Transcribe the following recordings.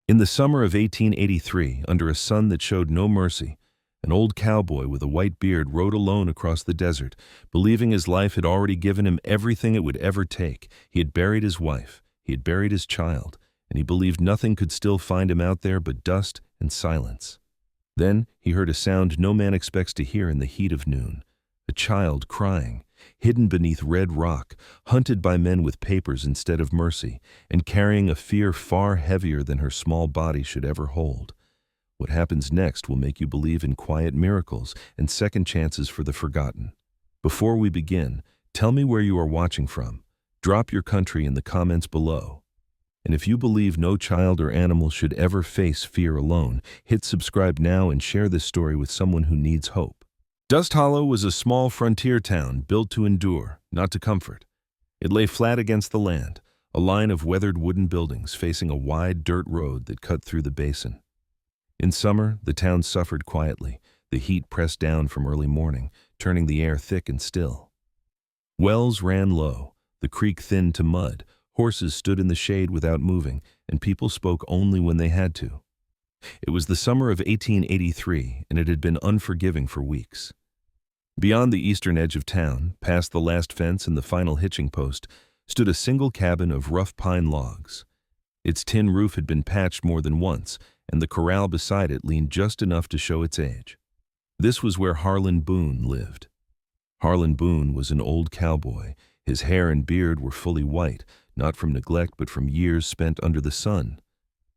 In the summer of 1883, under a sun that showed no mercy, an old cowboy with a white beard rode alone across the desert, believing his life had already given him everything it would ever take. He had buried his wife, he had buried his child, and he believed nothing could still find him out there but dust and silence. Then he heard a sound no man expects to hear in the heat of noon. A child crying, hidden beneath red rock, hunted by men with papers instead of mercy, and carrying a fear far heavier than her small body should ever hold. What happens next will make you believe in quiet miracles and second chances for the forgotten. Before we begin, tell me where you are watching from. Drop your country in the comments below. And if you believe no child or animal should ever face fear alone, hit subscribe now and share this story with someone who needs hope. Dust Hollow was a small frontier town built to endure, not to comfort. It lay flat against the land, a line of weathered wooden buildings facing a wide dirt road that cut through the basin. In summer, the town suffered quietly, the heat pressed down from early morning, turning the air thick and still. Wells ran low, the creek thinned to mud, horses stood in the shade without moving, and people spoke only when they had to. It was the summer of 1883, and it had been unforgiving for weeks. Beyond the eastern edge of town, past the last fence and the final hitching post, stood a single cabin of rough pine logs. Its tin roof had been patched more than once, and the corral beside it leaned just enough to show its age. This was where Harlan Boone lived. Harlan Boone was an old cowboy. His hair and beard were fully white, not from neglect but from years spent under the sun.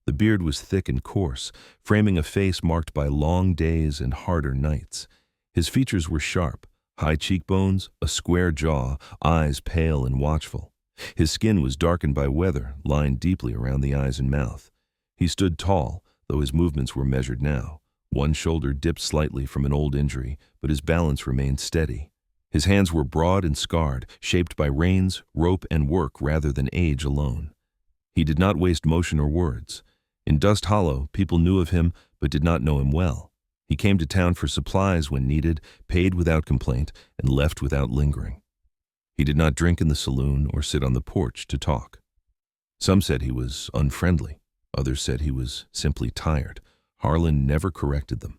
The beard was thick and coarse, framing a face marked by long days and harder nights. His features were sharp, high cheekbones, a square jaw, eyes pale and watchful. His skin was darkened by weather, lined deeply around the eyes and mouth. He stood tall, though his movements were measured now. One shoulder dipped slightly from an old injury, but his balance remained steady. His hands were broad and scarred, shaped by reins, rope, and work rather than age alone. He did not waste motion or words. In Dust Hollow, people knew of him but did not know him well. He came to town for supplies when needed, paid without complaint, and left without lingering. He did not drink in the saloon or sit on the porch to talk. Some said he was unfriendly. Others said he was simply tired. Harlan never corrected them.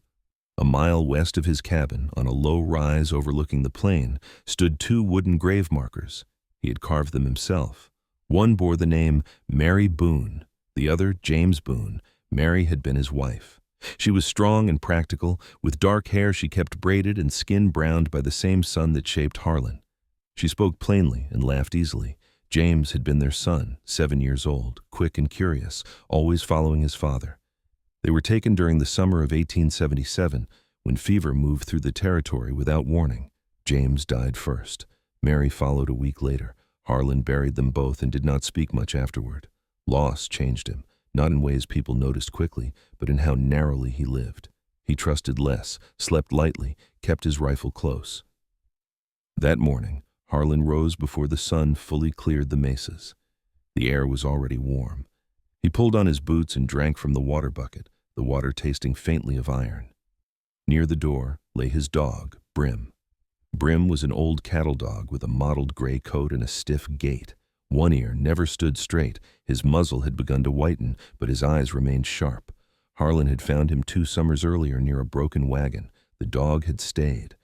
A mile west of his cabin, on a low rise overlooking the plain, stood two wooden grave markers. He had carved them himself. One bore the name Mary Boone, the other James Boone. Mary had been his wife. She was strong and practical. With dark hair she kept braided and skin browned by the same sun that shaped Harlan. She spoke plainly and laughed easily. James had been their son, 7 years old, quick and curious, always following his father. They were taken during the summer of 1877, when fever moved through the territory without warning. James died first. Mary followed a week later. Harlan buried them both and did not speak much afterward. Loss changed him, not in ways people noticed quickly, but in how narrowly he lived. He trusted less, slept lightly, kept his rifle close. That morning, Harlan rose before the sun fully cleared the mesas. The air was already warm. He pulled on his boots and drank from the water bucket, the water tasting faintly of iron. Near the door lay his dog, Brim. Brim was an old cattle dog with a mottled gray coat and a stiff gait. One ear never stood straight. His muzzle had begun to whiten, but his eyes remained sharp. Harlan had found him 2 summers earlier near a broken wagon. The dog had stayed.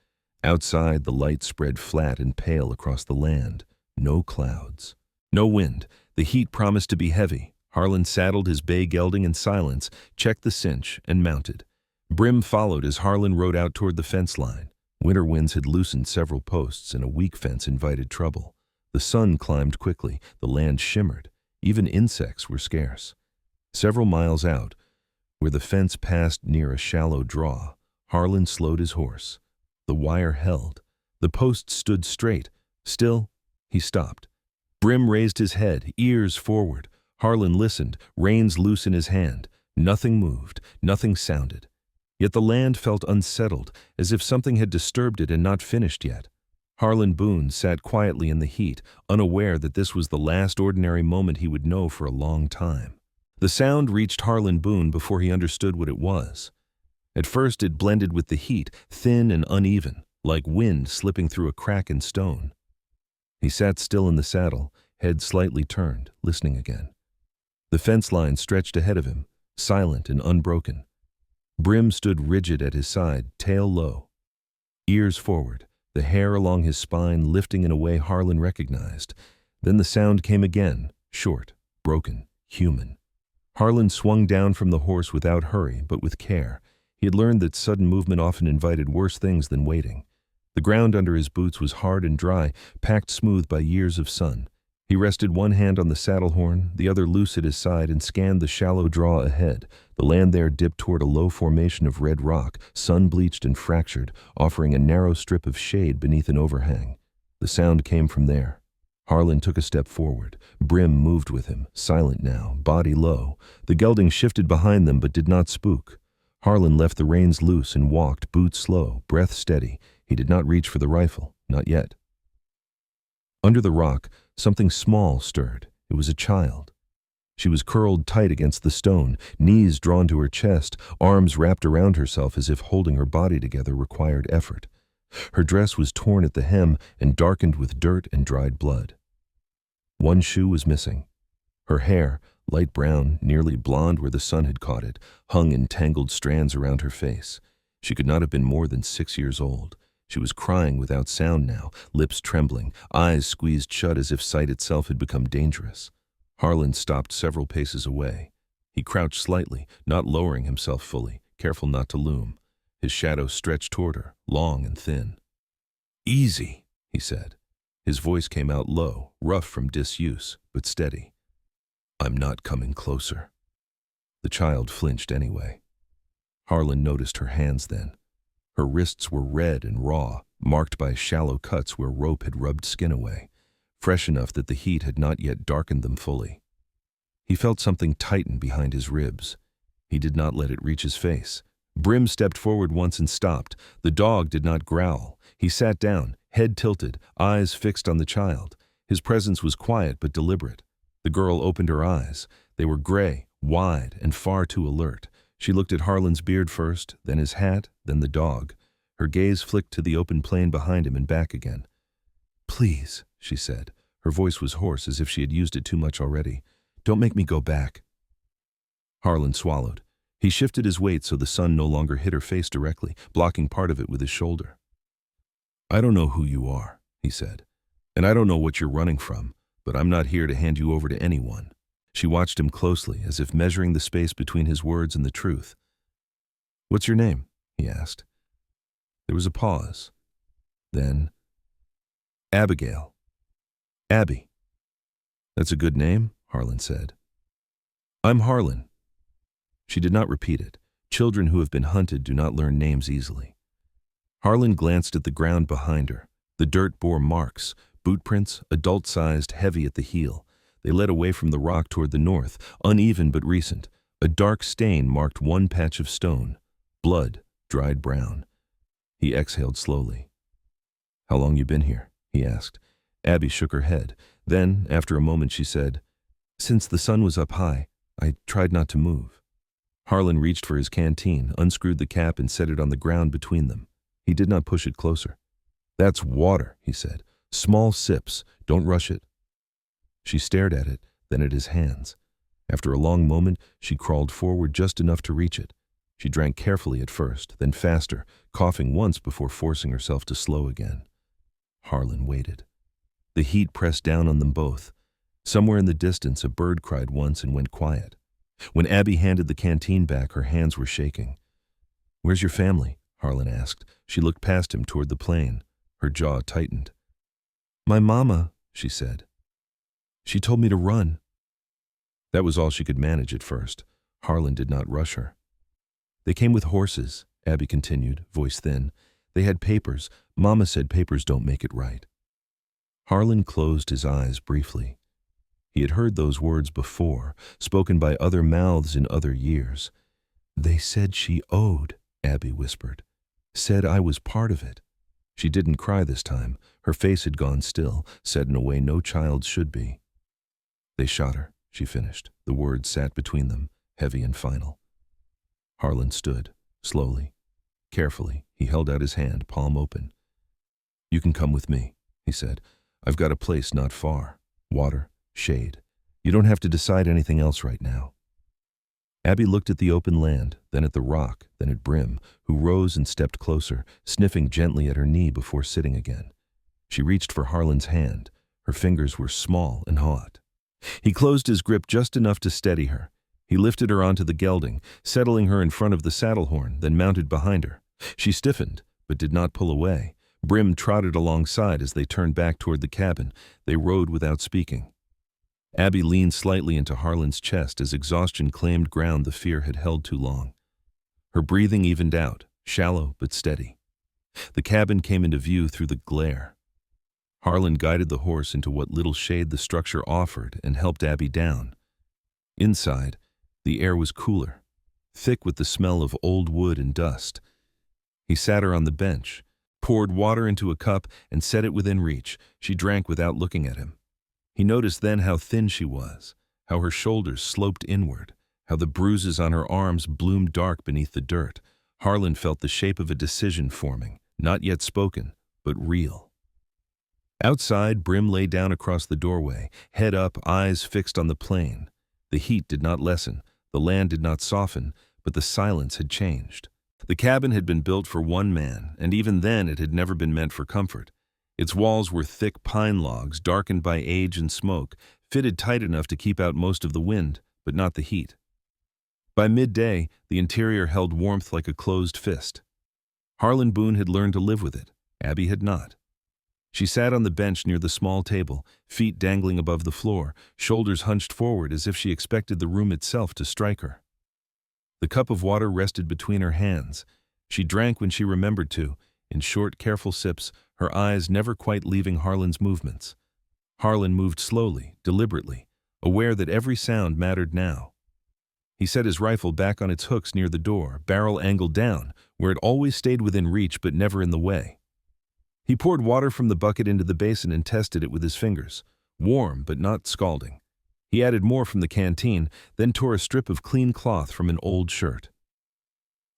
Outside, the light spread flat and pale across the land. No clouds. No wind. The heat promised to be heavy. Harlan saddled his bay gelding in silence, checked the cinch, and mounted. Brim followed as Harlan rode out toward the fence line. Winter winds had loosened several posts, and a weak fence invited trouble. The sun climbed quickly. The land shimmered. Even insects were scarce. Several miles out, where the fence passed near a shallow draw, Harlan slowed his horse. The wire held. The post stood straight. Still, he stopped. Brim raised his head, ears forward. Harlan listened, reins loose in his hand. Nothing moved, nothing sounded. Yet the land felt unsettled, as if something had disturbed it and not finished yet. Harlan Boone sat quietly in the heat, unaware that this was the last ordinary moment he would know for a long time. The sound reached Harlan Boone before he understood what it was. At first it blended with the heat, thin and uneven, like wind slipping through a crack in stone. He sat still in the saddle, head slightly turned, listening again. The fence line stretched ahead of him. silent and unbroken. Brim stood rigid at his side, tail low, ears forward, the hair along his spine lifting in a way Harlan recognized. Then the sound came again, short, broken, human. Harlan swung down from the horse without hurry, but with care. He had learned that sudden movement often invited worse things than waiting. The ground under his boots was hard and dry, packed smooth by years of sun. He rested one hand on the saddle horn, the other loose at his side, and scanned the shallow draw ahead. The land there dipped toward a low formation of red rock, sun-bleached and fractured, offering a narrow strip of shade beneath an overhang. The sound came from there. Harlan took a step forward. Brim moved with him, silent now, body low. The gelding shifted behind them but did not spook. Harlan left the reins loose and walked, boots slow, breath steady. He did not reach for the rifle, not yet. Under the rock, something small stirred. It was a child. She was curled tight against the stone, knees drawn to her chest, arms wrapped around herself as if holding her body together required effort. Her dress was torn at the hem and darkened with dirt and dried blood. One shoe was missing. Her hair, light brown, nearly blonde where the sun had caught it, hung in tangled strands around her face. She could not have been more than 6 years old. She was crying without sound now, lips trembling, eyes squeezed shut as if sight itself had become dangerous. Harlan stopped several paces away. He crouched slightly, not lowering himself fully, careful not to loom. His shadow stretched toward her, long and thin. "Easy," he said. His voice came out low, rough from disuse, but steady. "I'm not coming closer." The child flinched anyway. Harlan noticed her hands then. Her wrists were red and raw, marked by shallow cuts where rope had rubbed skin away, fresh enough that the heat had not yet darkened them fully. He felt something tighten behind his ribs. He did not let it reach his face. Brim stepped forward once and stopped. The dog did not growl. He sat down, head tilted, eyes fixed on the child. His presence was quiet but deliberate. The girl opened her eyes. They were gray, wide, and far too alert. She looked at Harlan's beard first, then his hat, then the dog. Her gaze flicked to the open plain behind him and back again. "Please," she said. Her voice was hoarse as if she had used it too much already. "Don't make me go back." Harlan swallowed. He shifted his weight so the sun no longer hit her face directly, blocking part of it with his shoulder. "I don't know who you are," he said, "and I don't know what you're running from, but I'm not here to hand you over to anyone." She watched him closely, as if measuring the space between his words and the truth. "What's your name?" he asked. There was a pause. Then, "Abigail." "Abby." "That's a good name," Harlan said. "I'm Harlan." She did not repeat it. Children who have been hunted do not learn names easily. Harlan glanced at the ground behind her. The dirt bore marks, boot prints, adult-sized, heavy at the heel. They led away from the rock toward the north, uneven but recent. A dark stain marked one patch of stone. Blood, dried brown. He exhaled slowly. "How long you been here?" he asked. Abby shook her head. Then, after a moment, she said, "Since the sun was up high, I tried not to move." Harlan reached for his canteen, unscrewed the cap, and set it on the ground between them. He did not push it closer. "That's water," he said. "Small sips. Don't rush it." She stared at it, then at his hands. After a long moment, she crawled forward just enough to reach it. She drank carefully at first, then faster, coughing once before forcing herself to slow again. Harlan waited. The heat pressed down on them both. Somewhere in the distance, a bird cried once and went quiet. When Abby handed the canteen back, her hands were shaking. "Where's your family?" Harlan asked. She looked past him toward the plain. Her jaw tightened. "My mama," she said. "She told me to run." That was all she could manage at first. Harlan did not rush her. "They came with horses," Abby continued, voice thin. "They had papers. Mama said papers don't make it right." Harlan closed his eyes briefly. He had heard those words before, spoken by other mouths in other years. "They said she owed," Abby whispered. "Said I was part of it." She didn't cry this time. Her face had gone still, set in a way no child should be. "They shot her," she finished. The words sat between them, heavy and final. Harlan stood, slowly. Carefully, he held out his hand, palm open. "You can come with me," he said. "I've got a place not far. Water, shade. You don't have to decide anything else right now." Abby looked at the open land, then at the rock, then at Brim, who rose and stepped closer, sniffing gently at her knee before sitting again. She reached for Harlan's hand. Her fingers were small and hot. He closed his grip just enough to steady her. He lifted her onto the gelding, settling her in front of the saddle horn, then mounted behind her. She stiffened, but did not pull away. Brim trotted alongside as they turned back toward the cabin. They rode without speaking. Abby leaned slightly into Harlan's chest as exhaustion claimed ground the fear had held too long. Her breathing evened out, shallow but steady. The cabin came into view through the glare. Harlan guided the horse into what little shade the structure offered and helped Abby down. Inside, the air was cooler, thick with the smell of old wood and dust. He sat her on the bench, poured water into a cup, and set it within reach. She drank without looking at him. He noticed then how thin she was, how her shoulders sloped inward, how the bruises on her arms bloomed dark beneath the dirt. Harlan felt the shape of a decision forming, not yet spoken, but real. Outside, Brim lay down across the doorway, head up, eyes fixed on the plain. The heat did not lessen, the land did not soften, but the silence had changed. The cabin had been built for one man, and even then it had never been meant for comfort. Its walls were thick pine logs, darkened by age and smoke, fitted tight enough to keep out most of the wind, but not the heat. By midday, the interior held warmth like a closed fist. Harlan Boone had learned to live with it. Abby had not. She sat on the bench near the small table, feet dangling above the floor, shoulders hunched forward as if she expected the room itself to strike her. The cup of water rested between her hands. She drank when she remembered to, in short, careful sips, her eyes never quite leaving Harlan's movements. Harlan moved slowly, deliberately, aware that every sound mattered now. He set his rifle back on its hooks near the door, barrel angled down, where it always stayed within reach but never in the way. He poured water from the bucket into the basin and tested it with his fingers, warm but not scalding. He added more from the canteen, then tore a strip of clean cloth from an old shirt.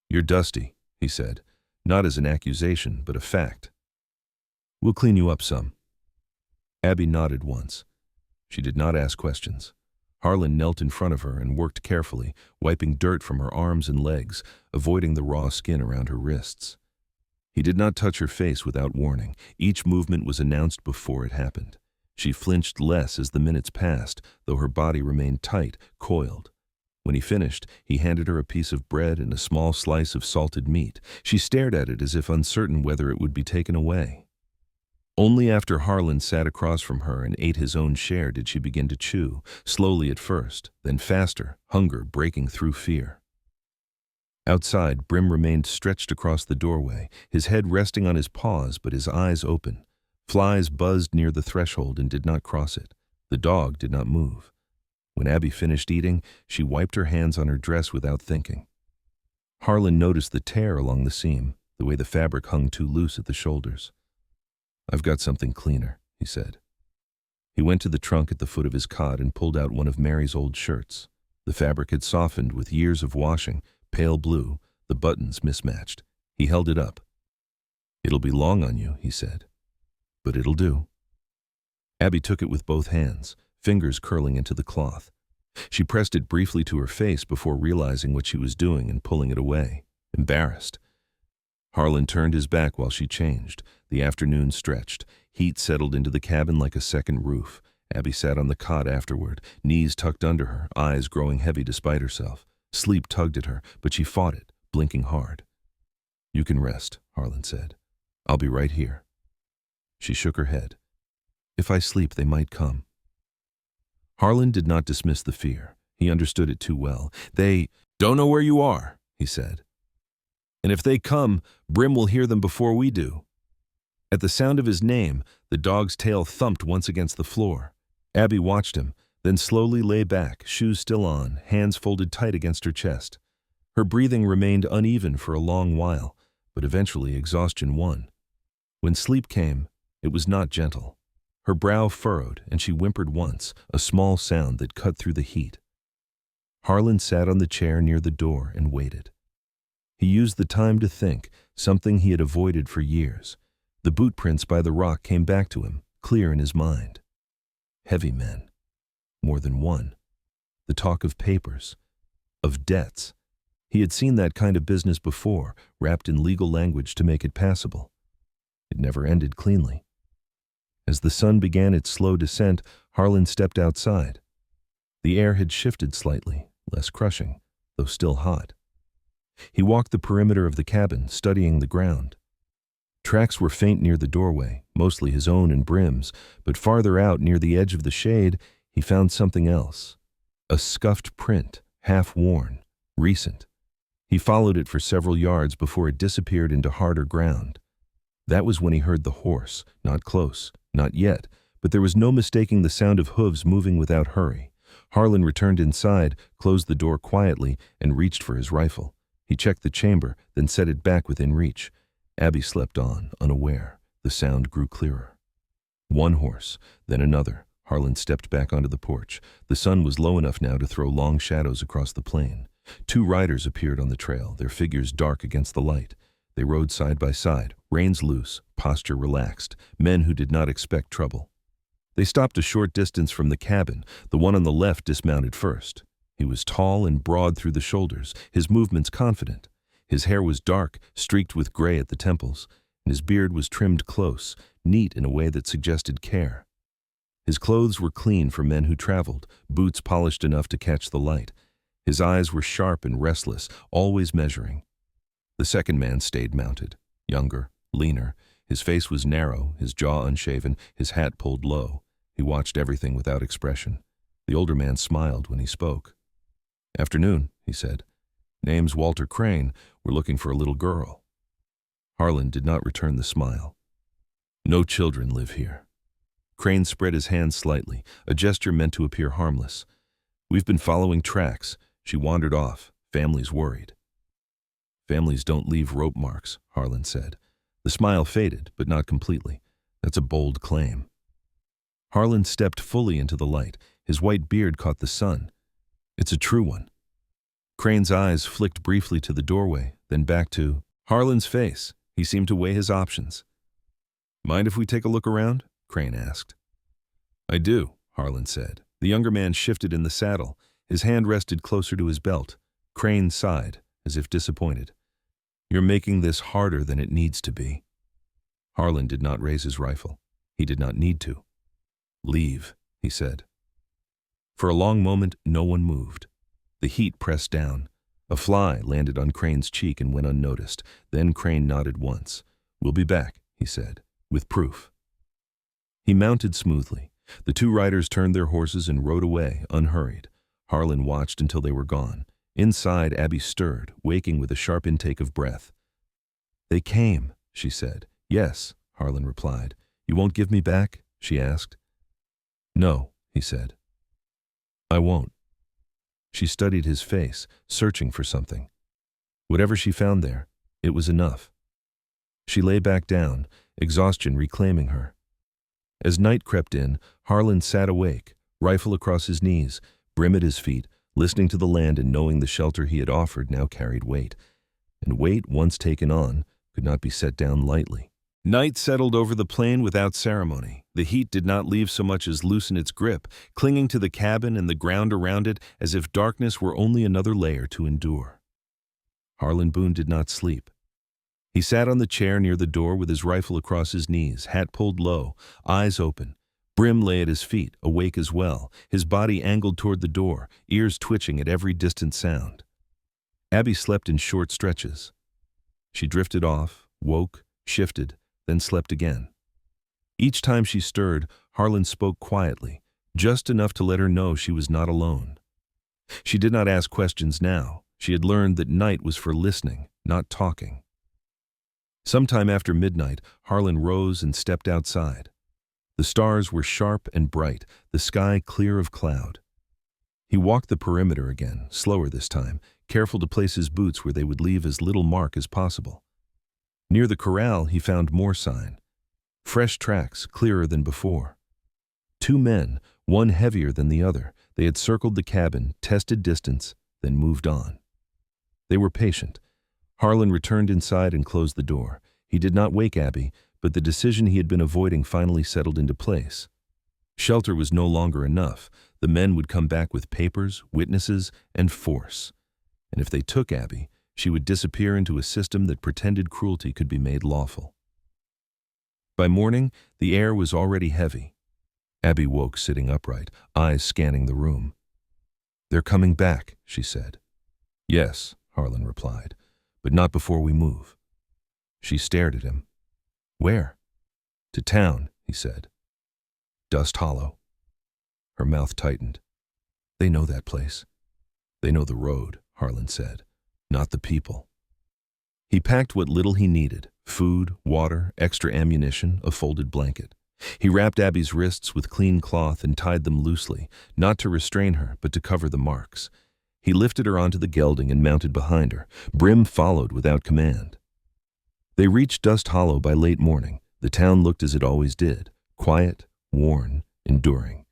"You're dusty," he said, not as an accusation, but a fact. "We'll clean you up some." Abby nodded once. She did not ask questions. Harlan knelt in front of her and worked carefully, wiping dirt from her arms and legs, avoiding the raw skin around her wrists. He did not touch her face without warning. Each movement was announced before it happened. She flinched less as the minutes passed, though her body remained tight, coiled. When he finished, he handed her a piece of bread and a small slice of salted meat. She stared at it as if uncertain whether it would be taken away. Only after Harlan sat across from her and ate his own share did she begin to chew, slowly at first, then faster, hunger breaking through fear. Outside, Brim remained stretched across the doorway, his head resting on his paws but his eyes open. Flies buzzed near the threshold and did not cross it. The dog did not move. When Abby finished eating, she wiped her hands on her dress without thinking. Harlan noticed the tear along the seam, the way the fabric hung too loose at the shoulders. "I've got something cleaner," he said. He went to the trunk at the foot of his cot and pulled out one of Mary's old shirts. The fabric had softened with years of washing, pale blue, the buttons mismatched. He held it up. "It'll be long on you," he said, "but it'll do." Abby took it with both hands, fingers curling into the cloth. She pressed it briefly to her face before realizing what she was doing and pulling it away, embarrassed. Harlan turned his back while she changed. The afternoon stretched. Heat settled into the cabin like a second roof. Abby sat on the cot afterward, knees tucked under her, eyes growing heavy despite herself. Sleep tugged at her, but she fought it, blinking hard. "You can rest," Harlan said. "I'll be right here." She shook her head. "If I sleep, they might come." Harlan did not dismiss the fear. He understood it too well. "They don't know where you are," he said. "And if they come, Brim will hear them before we do." At the sound of his name, the dog's tail thumped once against the floor. Abby watched him, then slowly lay back, shoes still on, hands folded tight against her chest. Her breathing remained uneven for a long while, but eventually exhaustion won. When sleep came, it was not gentle. Her brow furrowed, and she whimpered once, a small sound that cut through the heat. Harlan sat on the chair near the door and waited. He used the time to think, something he had avoided for years. The boot prints by the rock came back to him, clear in his mind. Heavy men. More than one. The talk of papers. of debts. He had seen that kind of business before, wrapped in legal language to make it passable. It never ended cleanly. As the sun began its slow descent, Harlan stepped outside. The air had shifted slightly, less crushing, though still hot. He walked the perimeter of the cabin, studying the ground. Tracks were faint near the doorway, mostly his own and Brim's, but farther out near the edge of the shade, he found something else. A scuffed print, half-worn, recent. He followed it for several yards before it disappeared into harder ground. That was when he heard the horse, not close, not yet, but there was no mistaking the sound of hooves moving without hurry. Harlan returned inside, closed the door quietly, and reached for his rifle. He checked the chamber, then set it back within reach. Abby slept on, unaware. The sound grew clearer. One horse, then another. Harlan stepped back onto the porch. The sun was low enough now to throw long shadows across the plain. Two riders appeared on the trail, their figures dark against the light. They rode side by side, reins loose, posture relaxed, men who did not expect trouble. They stopped a short distance from the cabin. The one on the left dismounted first. He was tall and broad through the shoulders, his movements confident. His hair was dark, streaked with gray at the temples, and his beard was trimmed close, neat in a way that suggested care. His clothes were clean for men who traveled, boots polished enough to catch the light. His eyes were sharp and restless, always measuring. The second man stayed mounted, younger, leaner. His face was narrow, his jaw unshaven, his hat pulled low. He watched everything without expression. The older man smiled when he spoke. "Afternoon," he said. "Name's Walter Crane. We're looking for a little girl." Harlan did not return the smile. "No children live here." Crane spread his hands slightly, a gesture meant to appear harmless. "We've been following tracks. She wandered off. Family's worried." "Families don't leave rope marks," Harlan said. The smile faded, but not completely. "That's a bold claim." Harlan stepped fully into the light. His white beard caught the sun. "It's a true one." Crane's eyes flicked briefly to the doorway, then back to Harlan's face. He seemed to weigh his options. "Mind if we take a look around?" Crane asked. "I do," Harlan said. The younger man shifted in the saddle. His hand rested closer to his belt. Crane sighed, as if disappointed. "You're making this harder than it needs to be." Harlan did not raise his rifle. He did not need to. "Leave," he said. For a long moment, no one moved. The heat pressed down. A fly landed on Crane's cheek and went unnoticed. Then Crane nodded once. "We'll be back," he said, "with proof." He mounted smoothly. The two riders turned their horses and rode away, unhurried. Harlan watched until they were gone. Inside, Abby stirred, waking with a sharp intake of breath. "They came," she said. "Yes," Harlan replied. "You won't give me back?" she asked. "No," he said. "I won't." She studied his face, searching for something. Whatever she found there, it was enough. She lay back down, exhaustion reclaiming her. As night crept in, Harlan sat awake, rifle across his knees, Brim at his feet, listening to the land and knowing the shelter he had offered now carried weight. And weight, once taken on, could not be set down lightly. Night settled over the plain without ceremony. The heat did not leave so much as loosen its grip, clinging to the cabin and the ground around it as if darkness were only another layer to endure. Harlan Boone did not sleep. He sat on the chair near the door with his rifle across his knees, hat pulled low, eyes open. Brim lay at his feet, awake as well, his body angled toward the door, ears twitching at every distant sound. Abby slept in short stretches. She drifted off, woke, shifted, then slept again. Each time she stirred, Harlan spoke quietly, just enough to let her know she was not alone. She did not ask questions now. She had learned that night was for listening, not talking. Sometime after midnight, Harlan rose and stepped outside. The stars were sharp and bright, the sky clear of cloud. He walked the perimeter again, slower this time, careful to place his boots where they would leave as little mark as possible. Near the corral, he found more sign. Fresh tracks, clearer than before. Two men, one heavier than the other. They had circled the cabin, tested distance, then moved on. They were patient. Harlan returned inside and closed the door. He did not wake Abby, but the decision he had been avoiding finally settled into place. Shelter was no longer enough. The men would come back with papers, witnesses, and force. and if they took Abby, she would disappear into a system that pretended cruelty could be made lawful. By morning, the air was already heavy. Abby woke sitting upright, eyes scanning the room. "They're coming back," she said. "Yes," Harlan replied, "but not before we move." She stared at him. "Where?" "To town," he said. "Dust Hollow." Her mouth tightened. "They know that place." "They know the road," Harlan said, "not the people." He packed what little he needed: food, water, extra ammunition, a folded blanket. He wrapped Abby's wrists with clean cloth and tied them loosely, not to restrain her, but to cover the marks. He lifted her onto the gelding and mounted behind her. Brim followed without command. They reached Dust Hollow by late morning. The town looked as it always did: quiet, worn, enduring.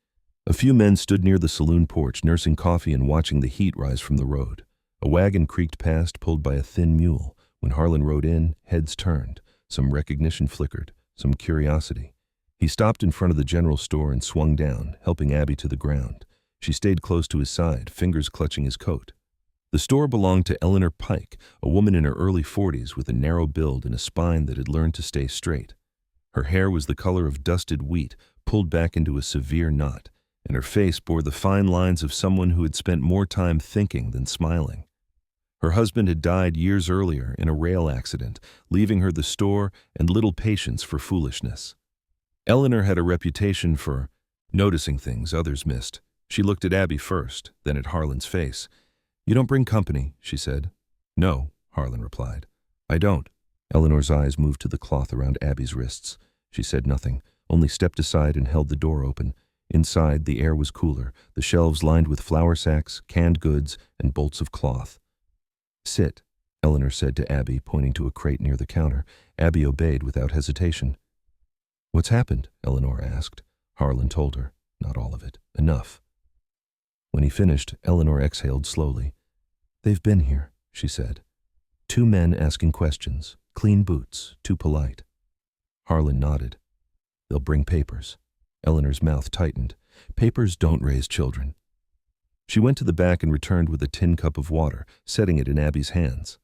A few men stood near the saloon porch, nursing coffee and watching the heat rise from the road. A wagon creaked past, pulled by a thin mule. When Harlan rode in, heads turned. Some recognition flickered, some curiosity. He stopped in front of the general store and swung down, helping Abby to the ground. She stayed close to his side, fingers clutching his coat. The store belonged to Eleanor Pike, a woman in her early 40s with a narrow build and a spine that had learned to stay straight. Her hair was the color of dusted wheat, pulled back into a severe knot, and her face bore the fine lines of someone who had spent more time thinking than smiling. Her husband had died years earlier in a rail accident, leaving her the store and little patience for foolishness. Eleanor had a reputation for noticing things others missed. She looked at Abby first, then at Harlan's face. "You don't bring company," she said. "No," Harlan replied. "I don't." Eleanor's eyes moved to the cloth around Abby's wrists. She said nothing, only stepped aside and held the door open. Inside, the air was cooler, the shelves lined with flour sacks, canned goods, and bolts of cloth. "Sit," Eleanor said to Abby, pointing to a crate near the counter. Abby obeyed without hesitation. "What's happened?" Eleanor asked. Harlan told her. Not all of it. Enough. When he finished, Eleanor exhaled slowly. "They've been here," she said. "Two men asking questions. Clean boots. Too polite." Harlan nodded. "They'll bring papers." Eleanor's mouth tightened. "Papers don't raise children." She went to the back and returned with a tin cup of water, setting it in Abby's hands.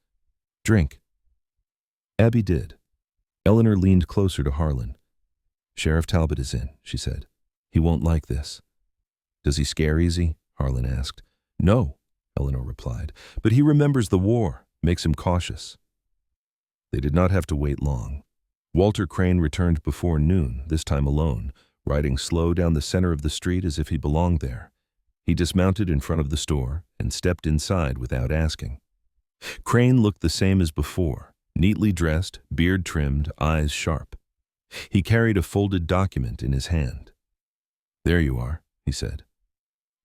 "Drink." Abby did. Eleanor leaned closer to Harlan. "Sheriff Talbot is in," she said. "He won't like this." "Does he scare easy?" Harlan asked. "No," Eleanor replied, "but he remembers the war, makes him cautious." They did not have to wait long. Walter Crane returned before noon, this time alone, riding slow down the center of the street as if he belonged there. He dismounted in front of the store and stepped inside without asking. Crane looked the same as before, neatly dressed, beard trimmed, eyes sharp. He carried a folded document in his hand. "There you are," he said.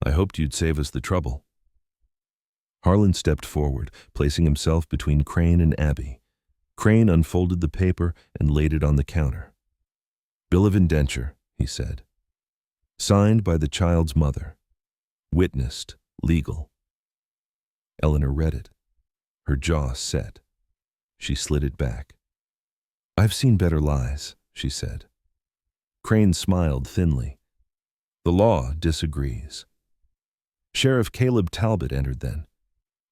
"I hoped you'd save us the trouble." Harlan stepped forward, placing himself between Crane and Abby. Crane unfolded the paper and laid it on the counter. "Bill of indenture," he said. "Signed by the child's mother. Witnessed, legal." Eleanor read it. Her jaw set. She slid it back. "I've seen better lies," she said. Crane smiled thinly. "The law disagrees." Sheriff Caleb Talbot entered then.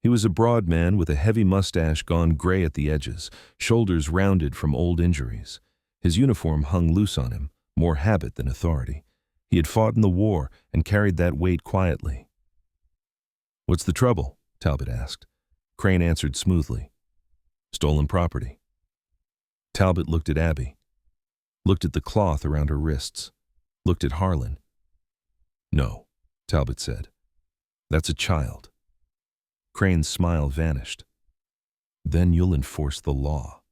He was a broad man with a heavy mustache gone gray at the edges, shoulders rounded from old injuries. His uniform hung loose on him, more habit than authority. He had fought in the war and carried that weight quietly. "What's the trouble?" Talbot asked. Crane answered smoothly. "Stolen property." Talbot looked at Abby, looked at the cloth around her wrists, looked at Harlan. "No," Talbot said. "That's a child." Crane's smile vanished. "Then you'll enforce the law."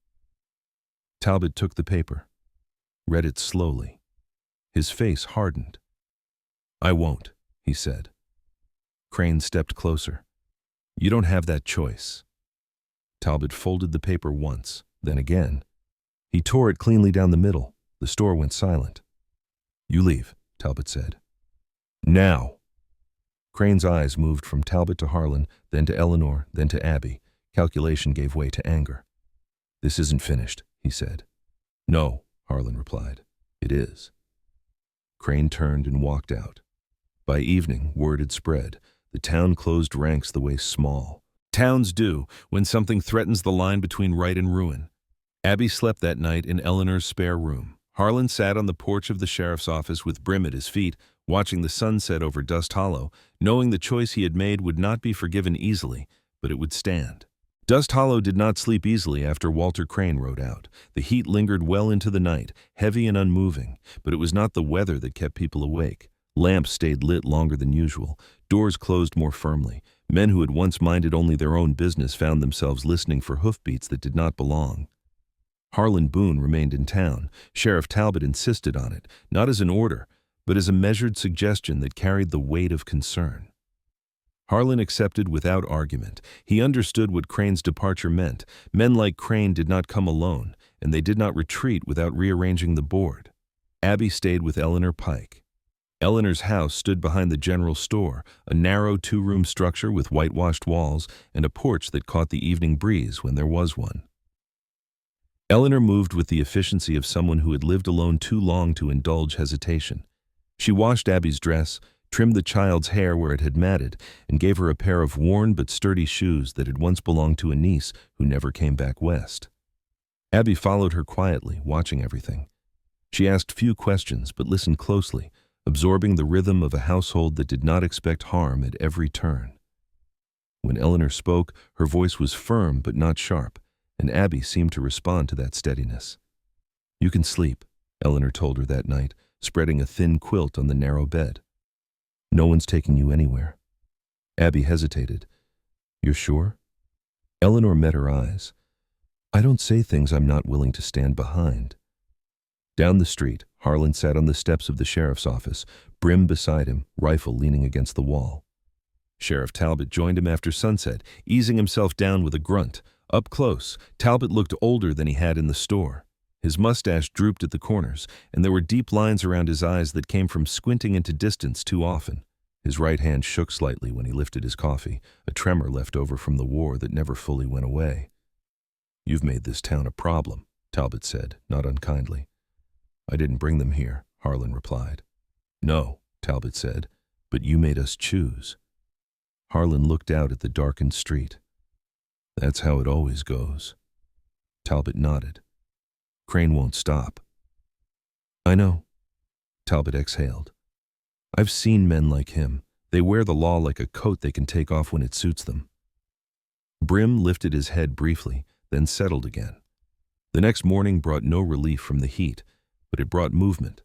Talbot took the paper, read it slowly. His face hardened. "I won't," he said. Crane stepped closer. "You don't have that choice." Talbot folded the paper once, then again. He tore it cleanly down the middle. The store went silent. "You leave," Talbot said. "Now." Crane's eyes moved from Talbot to Harlan, then to Eleanor, then to Abby. Calculation gave way to anger. "This isn't finished," he said. "No," Harlan replied. "It is." Crane turned and walked out. By evening, word had spread. The town closed ranks the way small, Towns do, when something threatens the line between right and ruin. Abby slept that night in Eleanor's spare room. Harlan sat on the porch of the sheriff's office with Brim at his feet, watching the sunset over Dust Hollow, knowing the choice he had made would not be forgiven easily, but it would stand. Dust Hollow did not sleep easily after Walter Crane rode out. The heat lingered well into the night, heavy and unmoving, but it was not the weather that kept people awake. Lamps stayed lit longer than usual. Doors closed more firmly. Men who had once minded only their own business found themselves listening for hoofbeats that did not belong. Harlan Boone remained in town. Sheriff Talbot insisted on it, not as an order, but as a measured suggestion that carried the weight of concern. Harlan accepted without argument. He understood what Crane's departure meant. Men like Crane did not come alone, and they did not retreat without rearranging the board. Abby stayed with Eleanor Pike. Eleanor's house stood behind the general store, a narrow two-room structure with whitewashed walls and a porch that caught the evening breeze when there was one. Eleanor moved with the efficiency of someone who had lived alone too long to indulge hesitation. She washed Abby's dress, trimmed the child's hair where it had matted, and gave her a pair of worn but sturdy shoes that had once belonged to a niece who never came back west. Abby followed her quietly, watching everything. She asked few questions but listened closely, absorbing the rhythm of a household that did not expect harm at every turn. When Eleanor spoke, her voice was firm but not sharp, and Abby seemed to respond to that steadiness. "You can sleep," Eleanor told her that night, spreading a thin quilt on the narrow bed. "No one's taking you anywhere." Abby hesitated. "You're sure?" Eleanor met her eyes. "I don't say things I'm not willing to stand behind." Down the street, Harlan sat on the steps of the sheriff's office, Brim beside him, rifle leaning against the wall. Sheriff Talbot joined him after sunset, easing himself down with a grunt. Up close, Talbot looked older than he had in the store. His mustache drooped at the corners, and there were deep lines around his eyes that came from squinting into distance too often. His right hand shook slightly when he lifted his coffee, a tremor left over from the war that never fully went away. "You've made this town a problem," Talbot said, not unkindly. "I didn't bring them here," Harlan replied. "No," Talbot said, "but you made us choose." Harlan looked out at the darkened street. "That's how it always goes." Talbot nodded. "Crane won't stop." "I know." Talbot exhaled. "I've seen men like him. They wear the law like a coat they can take off when it suits them." Brim lifted his head briefly, then settled again. The next morning brought no relief from the heat, but it brought movement.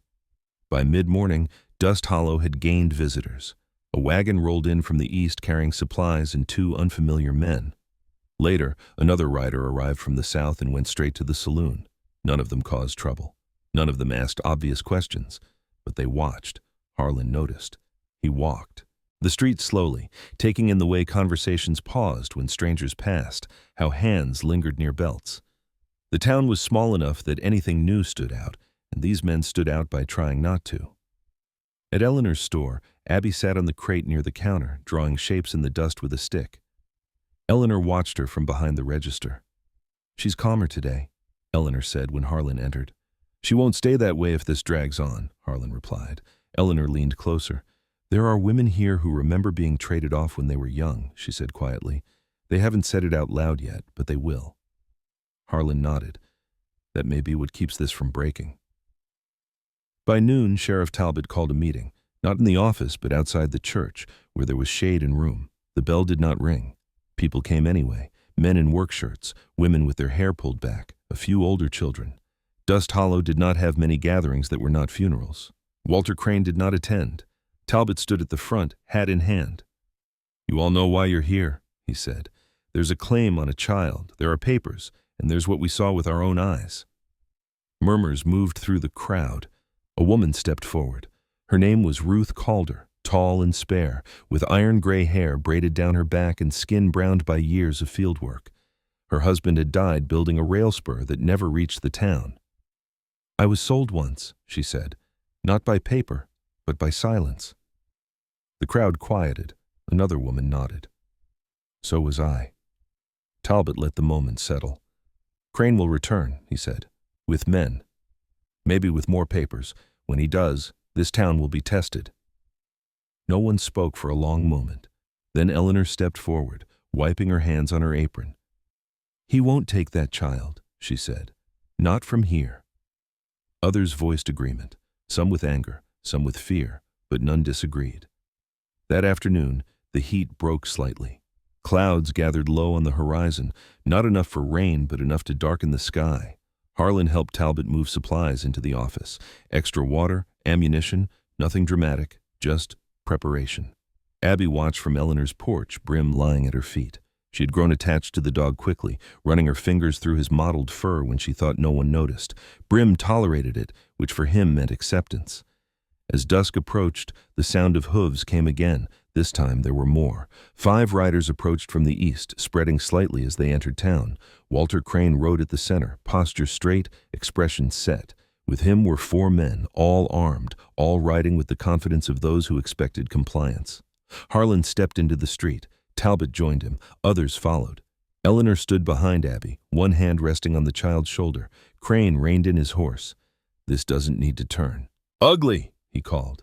By mid-morning, Dust Hollow had gained visitors. A wagon rolled in from the east carrying supplies and two unfamiliar men. Later, another rider arrived from the south and went straight to the saloon. None of them caused trouble. None of them asked obvious questions, but they watched. Harlan noticed. He walked the street slowly, taking in the way conversations paused when strangers passed, how hands lingered near belts. The town was small enough that anything new stood out, and these men stood out by trying not to. At Eleanor's store, Abby sat on the crate near the counter, drawing shapes in the dust with a stick. Eleanor watched her from behind the register. "She's calmer today," Eleanor said when Harlan entered. "She won't stay that way if this drags on," Harlan replied. Eleanor leaned closer. "There are women here who remember being traded off when they were young," she said quietly. "They haven't said it out loud yet, but they will." Harlan nodded. "That may be what keeps this from breaking." By noon, Sheriff Talbot called a meeting, not in the office but outside the church, where there was shade and room. The bell did not ring. People came anyway, men in work shirts, women with their hair pulled back, a few older children. Dust Hollow did not have many gatherings that were not funerals. Walter Crane did not attend. Talbot stood at the front, hat in hand. "You all know why you're here," he said. "There's a claim on a child, there are papers, and there's what we saw with our own eyes." Murmurs moved through the crowd. A woman stepped forward. Her name was Ruth Calder, tall and spare, with iron-gray hair braided down her back and skin browned by years of field work. Her husband had died building a rail spur that never reached the town. "I was sold once," she said, "not by paper, but by silence." The crowd quieted. Another woman nodded. "So was I." Talbot let the moment settle. "Crane will return," he said, "with men. Maybe with more papers. When he does, this town will be tested." No one spoke for a long moment. Then Eleanor stepped forward, wiping her hands on her apron. "He won't take that child," she said. "Not from here." Others voiced agreement, some with anger, some with fear, but none disagreed. That afternoon, the heat broke slightly. Clouds gathered low on the horizon, not enough for rain, but enough to darken the sky. Harlan helped Talbot move supplies into the office. Extra water, ammunition, nothing dramatic, just preparation. Abby watched from Eleanor's porch, Brim lying at her feet. She had grown attached to the dog quickly, running her fingers through his mottled fur when she thought no one noticed. Brim tolerated it, which for him meant acceptance. As dusk approached, the sound of hooves came again. This time there were more. 5 riders approached from the east, spreading slightly as they entered town. Walter Crane rode at the center, posture straight, expression set. With him were 4 men, all armed, all riding with the confidence of those who expected compliance. Harlan stepped into the street. Talbot joined him. Others followed. Eleanor stood behind Abby, one hand resting on the child's shoulder. Crane reined in his horse. "This doesn't need to turn." "Ugly!" he called.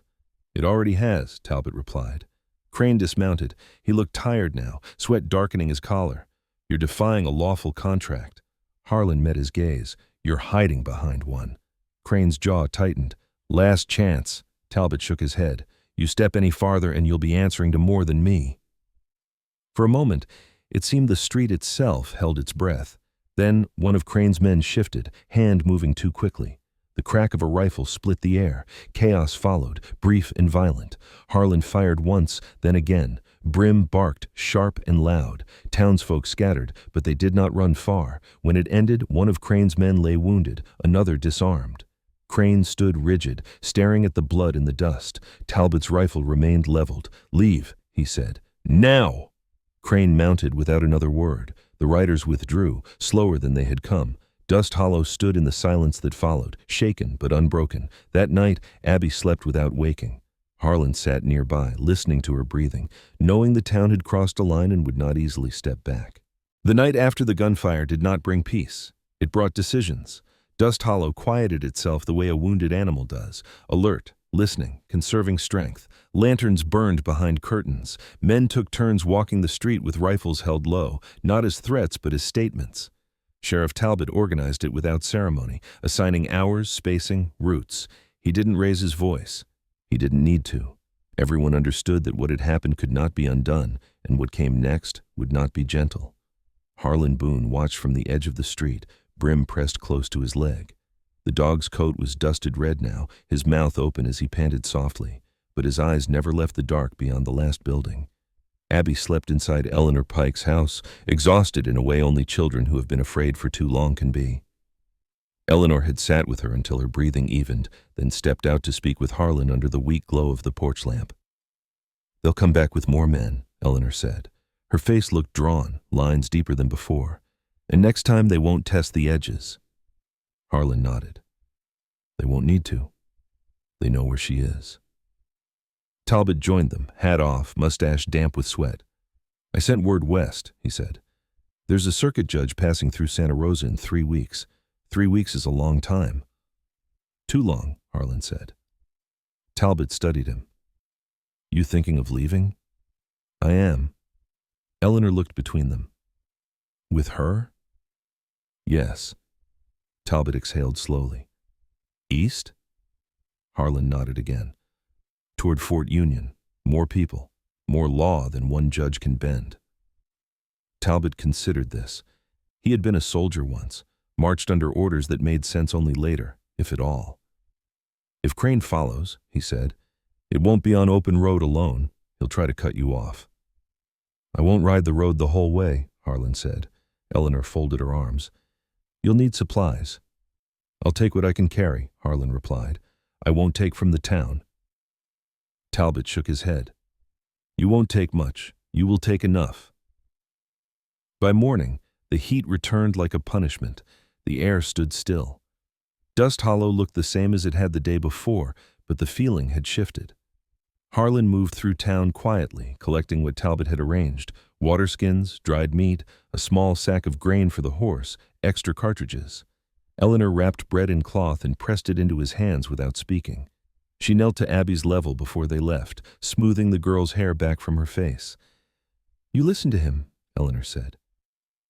"It already has," Talbot replied. Crane dismounted. He looked tired now, sweat darkening his collar. "You're defying a lawful contract." Harlan met his gaze. "You're hiding behind one." Crane's jaw tightened. "Last chance." Talbot shook his head. "You step any farther and you'll be answering to more than me." For a moment, it seemed the street itself held its breath. Then one of Crane's men shifted, hand moving too quickly. The crack of a rifle split the air. Chaos followed, brief and violent. Harlan fired once, then again. Brim barked, sharp and loud. Townsfolk scattered, but they did not run far. When it ended, one of Crane's men lay wounded, another disarmed. Crane stood rigid, staring at the blood in the dust. Talbot's rifle remained leveled. "Leave," he said. "Now!" Crane mounted without another word. The riders withdrew, slower than they had come. Dust Hollow stood in the silence that followed, shaken but unbroken. That night, Abby slept without waking. Harlan sat nearby, listening to her breathing, knowing the town had crossed a line and would not easily step back. The night after the gunfire did not bring peace. It brought decisions. Dust Hollow quieted itself the way a wounded animal does, alert, listening, conserving strength. Lanterns burned behind curtains. Men took turns walking the street with rifles held low, not as threats but as statements. Sheriff Talbot organized it without ceremony, assigning hours, spacing, routes. He didn't raise his voice. He didn't need to. Everyone understood that what had happened could not be undone, and what came next would not be gentle. Harlan Boone watched from the edge of the street, Brim pressed close to his leg. The dog's coat was dusted red now, his mouth open as he panted softly, but his eyes never left the dark beyond the last building. Abby slept inside Eleanor Pike's house, exhausted in a way only children who have been afraid for too long can be. Eleanor had sat with her until her breathing evened, then stepped out to speak with Harlan under the weak glow of the porch lamp. "They'll come back with more men," Eleanor said. Her face looked drawn, lines deeper than before. "And next time they won't test the edges." Harlan nodded. "They won't need to. They know where she is." Talbot joined them, hat off, mustache damp with sweat. "I sent word west," he said. "There's a circuit judge passing through Santa Rosa in 3 weeks. 3 weeks is a long time." "Too long," Harlan said. Talbot studied him. "You thinking of leaving?" "I am." Eleanor looked between them. "With her?" "Yes." Talbot exhaled slowly. "East?" Harlan nodded again. "Toward Fort Union. More people. More law than one judge can bend." Talbot considered this. He had been a soldier once, marched under orders that made sense only later, if at all. "If Crane follows," he said, "it won't be on open road alone. He'll try to cut you off." "I won't ride the road the whole way," Harlan said. Eleanor folded her arms. "You'll need supplies." "I'll take what I can carry," Harlan replied. "I won't take from the town." Talbot shook his head. "You won't take much. You will take enough." By morning, the heat returned like a punishment. The air stood still. Dust Hollow looked the same as it had the day before, but the feeling had shifted. Harlan moved through town quietly, collecting what Talbot had arranged: water skins, dried meat, a small sack of grain for the horse, extra cartridges. Eleanor wrapped bread in cloth and pressed it into his hands without speaking. She knelt to Abby's level before they left, smoothing the girl's hair back from her face. "You listen to him," Eleanor said.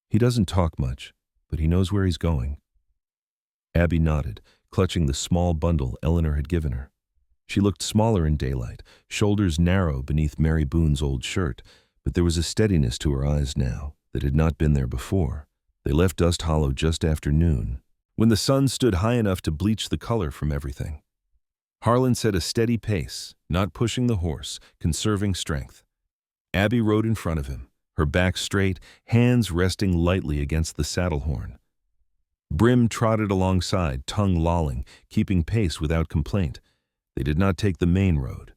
He doesn't talk much, but he knows where he's going. Abby nodded, clutching the small bundle Eleanor had given her. She looked smaller in daylight, shoulders narrow beneath Mary Boone's old shirt, but there was a steadiness to her eyes now that had not been there before. They left Dust Hollow just after noon, when the sun stood high enough to bleach the color from everything. Harlan set a steady pace, not pushing the horse, conserving strength. Abby rode in front of him, her back straight, hands resting lightly against the saddle horn. Brim trotted alongside, tongue lolling, keeping pace without complaint. They did not take the main road.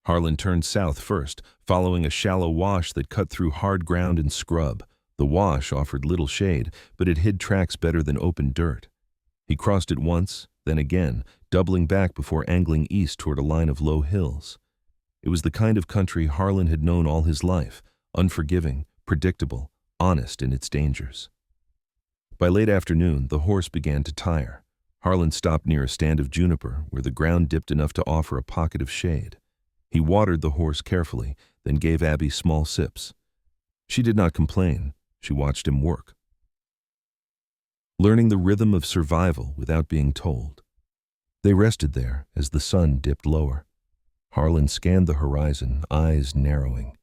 Harlan turned south first, following a shallow wash that cut through hard ground and scrub. The wash offered little shade, but it hid tracks better than open dirt. He crossed it once, then again, doubling back before angling east toward a line of low hills. It was the kind of country Harlan had known all his life, unforgiving, predictable, honest in its dangers. By late afternoon, the horse began to tire. Harlan stopped near a stand of juniper where the ground dipped enough to offer a pocket of shade. He watered the horse carefully, then gave Abby small sips. She did not complain. She watched him work, learning the rhythm of survival without being told. They rested there as the sun dipped lower. Harlan scanned the horizon, eyes narrowing.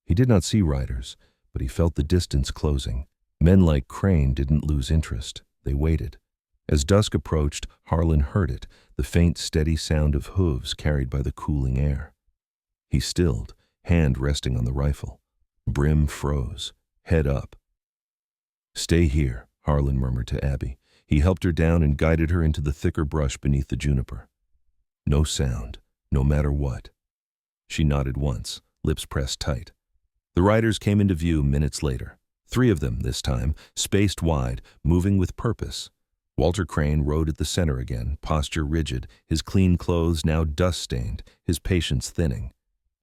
He did not see riders, but he felt the distance closing. Men like Crane didn't lose interest. They waited. As dusk approached, Harlan heard it, the faint, steady sound of hooves carried by the cooling air. He stilled, hand resting on the rifle. Brim froze, head up. "Stay here," Harlan murmured to Abby. He helped her down and guided her into the thicker brush beneath the juniper. No sound, no matter what. She nodded once, lips pressed tight. The riders came into view minutes later. 3 of them this time, spaced wide, moving with purpose. Walter Crane rode at the center again, posture rigid, his clean clothes now dust-stained, his patience thinning.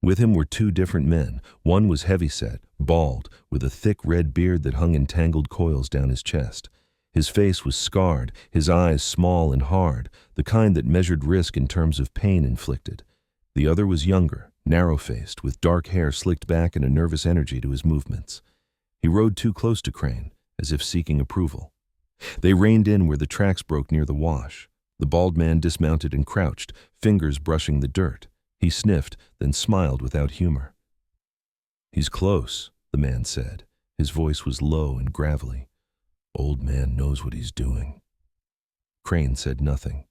With him were 2 different men. One was heavy-set, bald, with a thick red beard that hung in tangled coils down his chest. His face was scarred, his eyes small and hard, the kind that measured risk in terms of pain inflicted. The other was younger, narrow-faced, with dark hair slicked back and a nervous energy to his movements. He rode too close to Crane, as if seeking approval. They reined in where the tracks broke near the wash. The bald man dismounted and crouched, fingers brushing the dirt. He sniffed, then smiled without humor. "He's close," the man said. His voice was low and gravelly. "Old man knows what he's doing." Crane said nothing.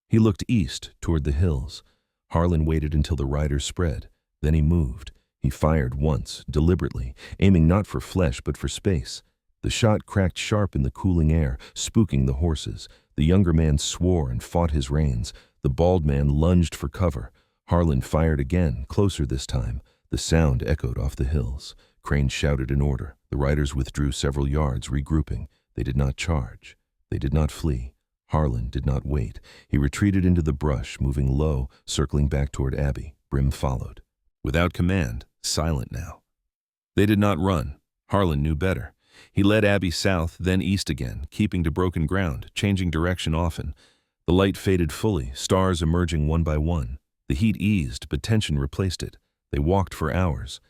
He looked east, toward the hills. Harlan waited until the riders spread. Then he moved. He fired once, deliberately, aiming not for flesh but for space. The shot cracked sharp in the cooling air, spooking the horses. The younger man swore and fought his reins. The bald man lunged for cover. Harlan fired again, closer this time. The sound echoed off the hills. Crane shouted an order. The riders withdrew several yards, regrouping. They did not charge. They did not flee. Harlan did not wait. He retreated into the brush, moving low, circling back toward Abby. Brim followed. Without command, silent now. They did not run. Harlan knew better. He led Abby south, then east again, keeping to broken ground, changing direction often. The light faded fully, stars emerging one by one. The heat eased, but tension replaced it. They walked for hours.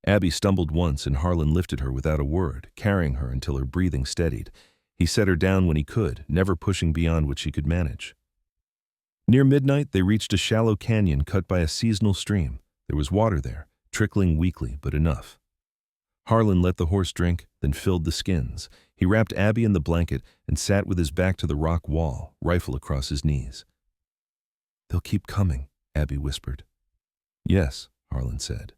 Abby stumbled once and Harlan lifted her without a word, carrying her until her breathing steadied. He set her down when he could, never pushing beyond what she could manage. Near midnight, they reached a shallow canyon cut by a seasonal stream. There was water there, trickling weakly, but enough. Harlan let the horse drink, then filled the skins. He wrapped Abby in the blanket and sat with his back to the rock wall, rifle across his knees. "They'll keep coming," Abby whispered. "Yes," Harlan said.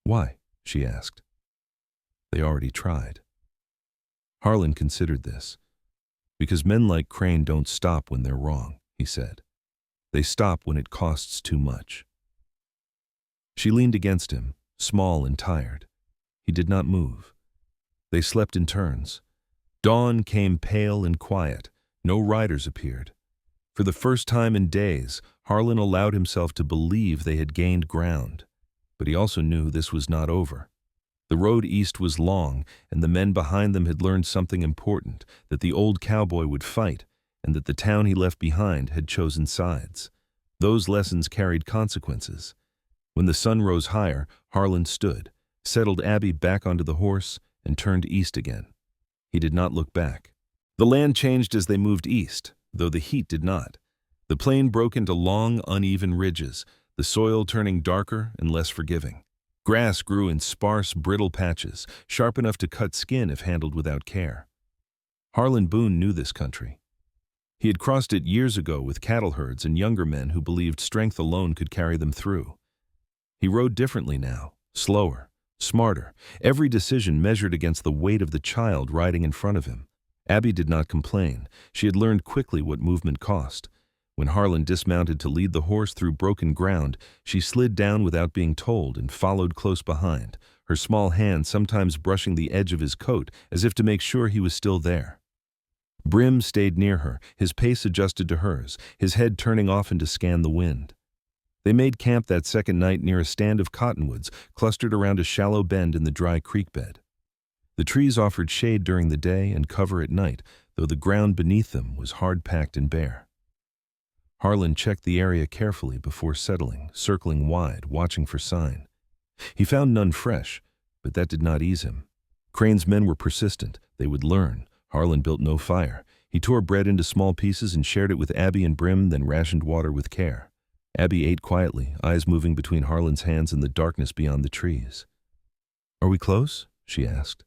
"Why?" she asked. "They already tried." Harlan considered this. "Because men like Crane don't stop when they're wrong," he said. "They stop when it costs too much." She leaned against him, small and tired. He did not move. They slept in turns. Dawn came pale and quiet. No riders appeared. For the first time in days, Harlan allowed himself to believe they had gained ground. But he also knew this was not over. The road east was long, and the men behind them had learned something important, that the old cowboy would fight, and that the town he left behind had chosen sides. Those lessons carried consequences. When the sun rose higher, Harlan stood, settled Abby back onto the horse, and turned east again. He did not look back. The land changed as they moved east, though the heat did not. The plain broke into long, uneven ridges, the soil turning darker and less forgiving. Grass grew in sparse, brittle patches, sharp enough to cut skin if handled without care. Harlan Boone knew this country. He had crossed it years ago with cattle herds and younger men who believed strength alone could carry them through. He rode differently now, slower, smarter, every decision measured against the weight of the child riding in front of him. Abby did not complain. She had learned quickly what movement cost. When Harlan dismounted to lead the horse through broken ground, she slid down without being told and followed close behind, her small hand sometimes brushing the edge of his coat as if to make sure he was still there. Brim stayed near her, his pace adjusted to hers, his head turning often to scan the wind. They made camp that second night near a stand of cottonwoods clustered around a shallow bend in the dry creek bed. The trees offered shade during the day and cover at night, though the ground beneath them was hard-packed and bare. Harlan checked the area carefully before settling, circling wide, watching for sign. He found none fresh, but that did not ease him. Crane's men were persistent. They would learn. Harlan built no fire. He tore bread into small pieces and shared it with Abby and Brim, then rationed water with care. Abby ate quietly, eyes moving between Harlan's hands in the darkness beyond the trees. "Are we close?" she asked.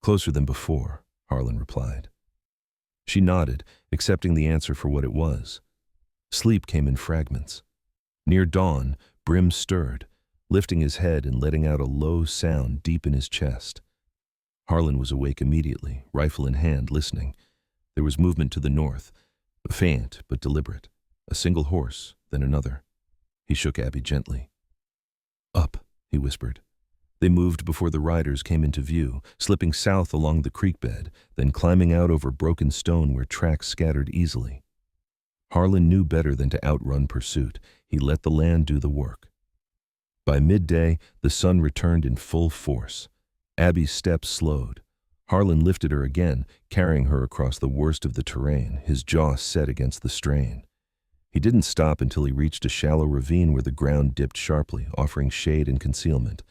"Closer than before," Harlan replied. She nodded, accepting the answer for what it was. Sleep came in fragments. Near dawn, Brim stirred, lifting his head and letting out a low sound deep in his chest. Harlan was awake immediately, rifle in hand, listening. There was movement to the north, faint but deliberate. A single horse, then another. He shook Abby gently. "Up," he whispered. They moved before the riders came into view, slipping south along the creek bed, then climbing out over broken stone where tracks scattered easily. Harlan knew better than to outrun pursuit. He let the land do the work. By midday, the sun returned in full force. Abby's steps slowed. Harlan lifted her again, carrying her across the worst of the terrain, his jaw set against the strain. He didn't stop until he reached a shallow ravine where the ground dipped sharply, offering shade and concealment.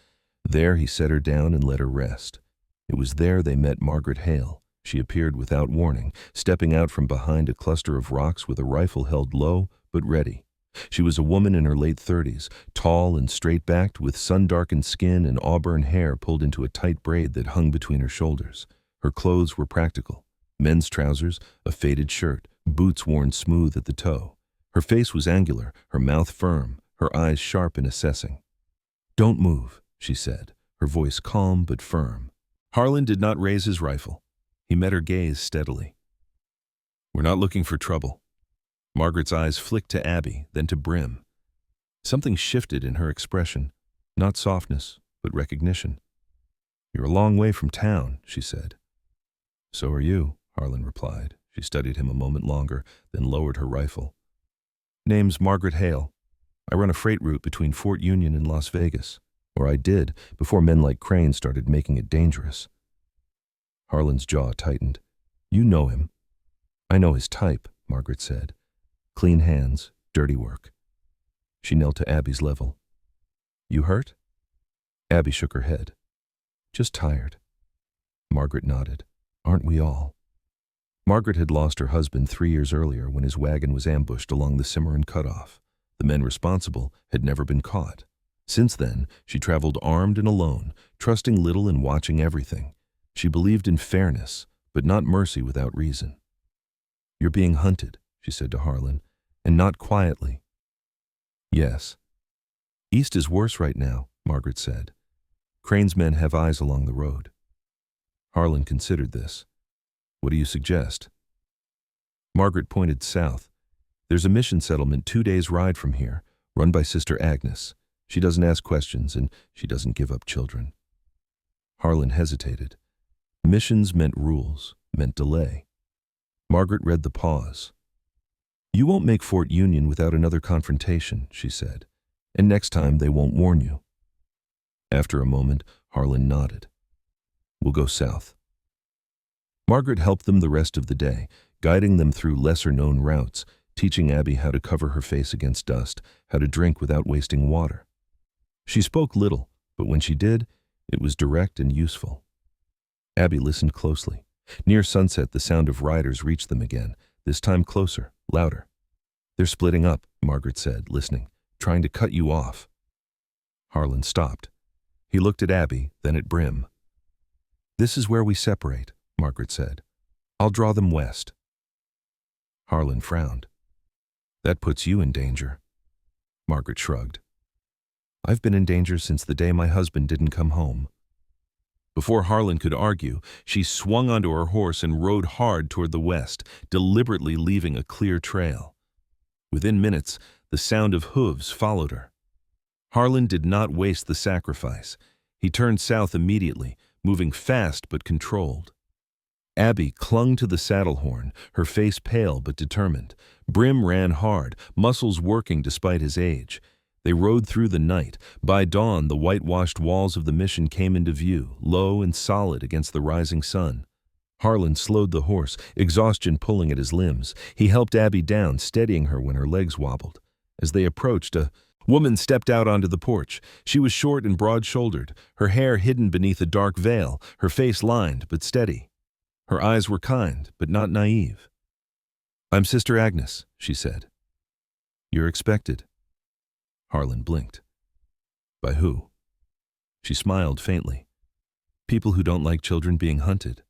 There he set her down and let her rest. It was there they met Margaret Hale. She appeared without warning, stepping out from behind a cluster of rocks with a rifle held low but ready. She was a woman in her late 30s, tall and straight-backed, with sun-darkened skin and auburn hair pulled into a tight braid that hung between her shoulders. Her clothes were practical: men's trousers, a faded shirt, boots worn smooth at the toe. Her face was angular, her mouth firm, her eyes sharp and assessing. "Don't move," she said, her voice calm but firm. Harlan did not raise his rifle. He met her gaze steadily. "We're not looking for trouble." Margaret's eyes flicked to Abby, then to Brim. Something shifted in her expression, not softness, but recognition. "You're a long way from town," she said. "So are you," Harlan replied. She studied him a moment longer, then lowered her rifle. "Name's Margaret Hale. I run a freight route between Fort Union and Las Vegas. Or I did, before men like Crane started making it dangerous." Harlan's jaw tightened. "You know him." "I know his type," Margaret said. "Clean hands, dirty work." She knelt to Abby's level. "You hurt?" Abby shook her head. "Just tired." Margaret nodded. "Aren't we all?" Margaret had lost her husband 3 years earlier when his wagon was ambushed along the Cimarron Cutoff. The men responsible had never been caught. Since then, she traveled armed and alone, trusting little and watching everything. She believed in fairness, but not mercy without reason. "You're being hunted," she said to Harlan, "and not quietly." "Yes." "East is worse right now," Margaret said. "Crane's men have eyes along the road." Harlan considered this. "What do you suggest?" Margaret pointed south. "There's a mission settlement 2 days' ride from here, run by Sister Agnes. She doesn't ask questions, and she doesn't give up children." Harlan hesitated. Missions meant rules, meant delay. Margaret read the pause. "You won't make Fort Union without another confrontation," she said, "and next time they won't warn you." After a moment, Harlan nodded. "We'll go south." Margaret helped them the rest of the day, guiding them through lesser-known routes, teaching Abby how to cover her face against dust, how to drink without wasting water. She spoke little, but when she did, It was direct and useful. Abby listened closely. Near sunset, the sound of riders reached them again, this time closer, louder. "They're splitting up," Margaret said, listening, "trying to cut you off." Harlan stopped. He looked at Abby, then at Brim. "This is where we separate," Margaret said. "I'll draw them west." Harlan frowned. "That puts you in danger." Margaret shrugged. "I've been in danger since the day my husband didn't come home." Before Harlan could argue, she swung onto her horse and rode hard toward the west, deliberately leaving a clear trail. Within minutes, the sound of hooves followed her. Harlan did not waste the sacrifice. He turned south immediately, moving fast but controlled. Abby clung to the saddle horn, her face pale but determined. Brim ran hard, muscles working despite his age. They rode through the night. By dawn, the whitewashed walls of the mission came into view, low and solid against the rising sun. Harlan slowed the horse, exhaustion pulling at his limbs. He helped Abby down, steadying her when her legs wobbled. As they approached, a woman stepped out onto the porch. She was short and broad-shouldered, her hair hidden beneath a dark veil, her face lined but steady. Her eyes were kind, but not naive. "I'm Sister Agnes," she said. "You're expected." Harlan blinked. "By who?" She smiled faintly. "People who don't like children being hunted."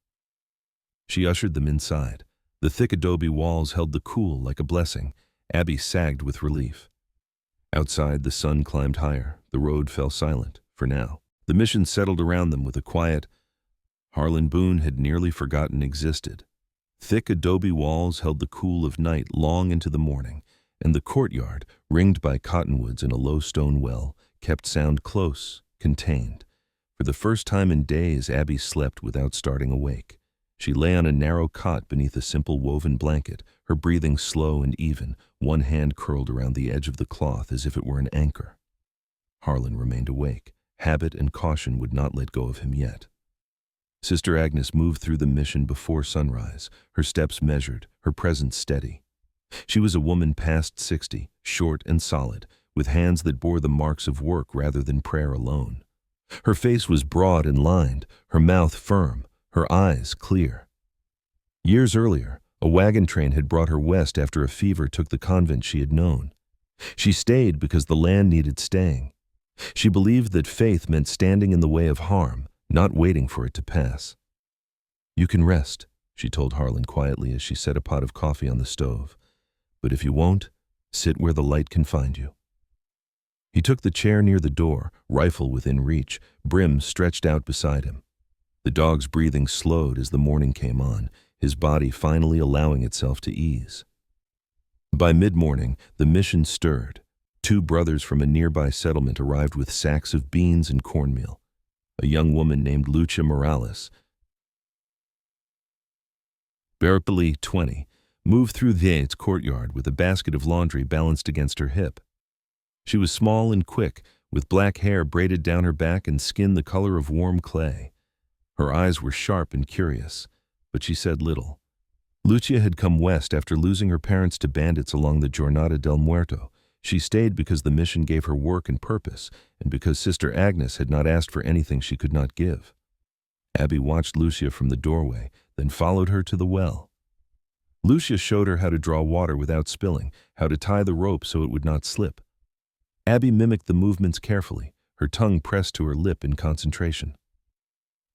She ushered them inside. The thick adobe walls held the cool like a blessing. Abby sagged with relief. Outside, the sun climbed higher. The road fell silent, for now. The mission settled around them with a quiet Harlan Boone had nearly forgotten existed. Thick adobe walls held the cool of night long into the morning, and the courtyard, ringed by cottonwoods and a low stone well, kept sound close, contained. For the first time in days, Abby slept without starting awake. She lay on a narrow cot beneath a simple woven blanket, her breathing slow and even, one hand curled around the edge of the cloth as if it were an anchor. Harlan remained awake. Habit and caution would not let go of him yet. Sister Agnes moved through the mission before sunrise, her steps measured, her presence steady. She was a woman past 60, short and solid, with hands that bore the marks of work rather than prayer alone. Her face was broad and lined, her mouth firm, her eyes clear. Years earlier, a wagon train had brought her west after a fever took the convent she had known. She stayed because the land needed staying. She believed that faith meant standing in the way of harm, not waiting for it to pass. "You can rest," she told Harlan quietly as she set a pot of coffee on the stove. "But if you won't, sit where the light can find you." He took the chair near the door, rifle within reach, Brim stretched out beside him. The dog's breathing slowed as the morning came on, his body finally allowing itself to ease. By mid-morning, the mission stirred. 2 brothers from a nearby settlement arrived with sacks of beans and cornmeal. A young woman named Lucia Morales, barely 20, moved through Vade's courtyard with a basket of laundry balanced against her hip. She was small and quick, with black hair braided down her back and skin the color of warm clay. Her eyes were sharp and curious, but she said little. Lucia had come west after losing her parents to bandits along the Jornada del Muerto. She stayed because the mission gave her work and purpose, and because Sister Agnes had not asked for anything she could not give. Abby watched Lucia from the doorway, then followed her to the well. Lucia showed her how to draw water without spilling, how to tie the rope so it would not slip. Abby mimicked the movements carefully, her tongue pressed to her lip in concentration.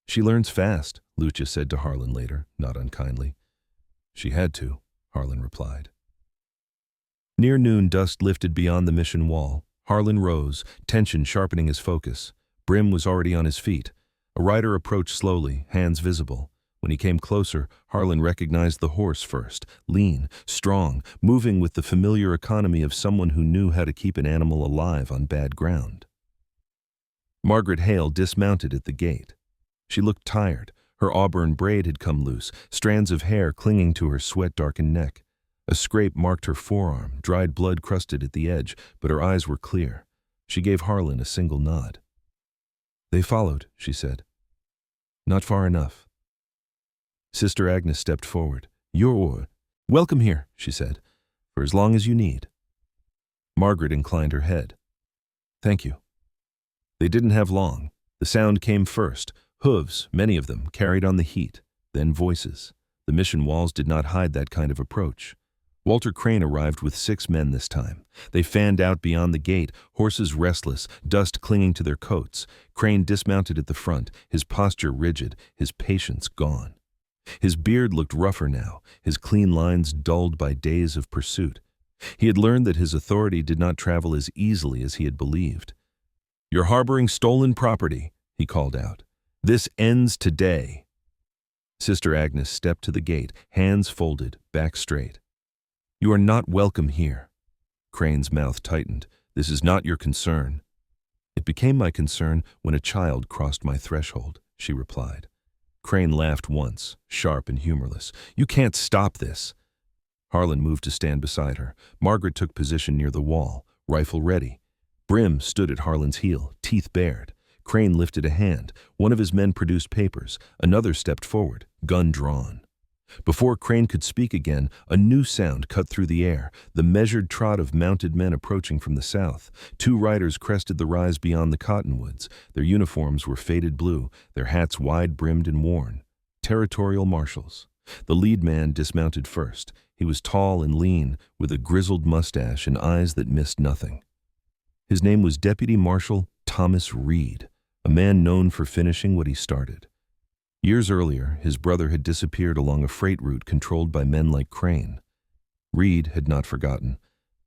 "She learns fast," Lucia said to Harlan later, not unkindly. "She had to," Harlan replied. Near noon, dust lifted beyond the mission wall. Harlan rose, tension sharpening his focus. Brim was already on his feet. A rider approached slowly, hands visible. When he came closer, Harlan recognized the horse first, lean, strong, moving with the familiar economy of someone who knew how to keep an animal alive on bad ground. Margaret Hale dismounted at the gate. She looked tired. Her auburn braid had come loose, strands of hair clinging to her sweat-darkened neck. A scrape marked her forearm, dried blood crusted at the edge, but her eyes were clear. She gave Harlan a single nod. "They followed," she said. "Not far enough." Sister Agnes stepped forward. "You're welcome here," she said, "for as long as you need." Margaret inclined her head. "Thank you." They didn't have long. The sound came first. Hooves, many of them, carried on the heat. Then voices. The mission walls did not hide that kind of approach. Walter Crane arrived with 6 men this time. They fanned out beyond the gate, horses restless, dust clinging to their coats. Crane dismounted at the front, his posture rigid, his patience gone. His beard looked rougher now, his clean lines dulled by days of pursuit. He had learned that his authority did not travel as easily as he had believed. "You're harboring stolen property," he called out. "This ends today." Sister Agnes stepped to the gate, hands folded, back straight. "You are not welcome here." Crane's mouth tightened. "This is not your concern." "It became my concern when a child crossed my threshold," she replied. Crane laughed once, sharp and humorless. "You can't stop this." Harlan moved to stand beside her. Margaret took position near the wall, rifle ready. Brim stood at Harlan's heel, teeth bared. Crane lifted a hand. One of his men produced papers. Another stepped forward, gun drawn. Before Crane could speak again, a new sound cut through the air, the measured trot of mounted men approaching from the south. 2 riders crested the rise beyond the cottonwoods. Their uniforms were faded blue, their hats wide-brimmed and worn. Territorial marshals. The lead man dismounted first. He was tall and lean, with a grizzled mustache and eyes that missed nothing. His name was Deputy Marshal Thomas Reed, a man known for finishing what he started. Years earlier, his brother had disappeared along a freight route controlled by men like Crane. Reed had not forgotten.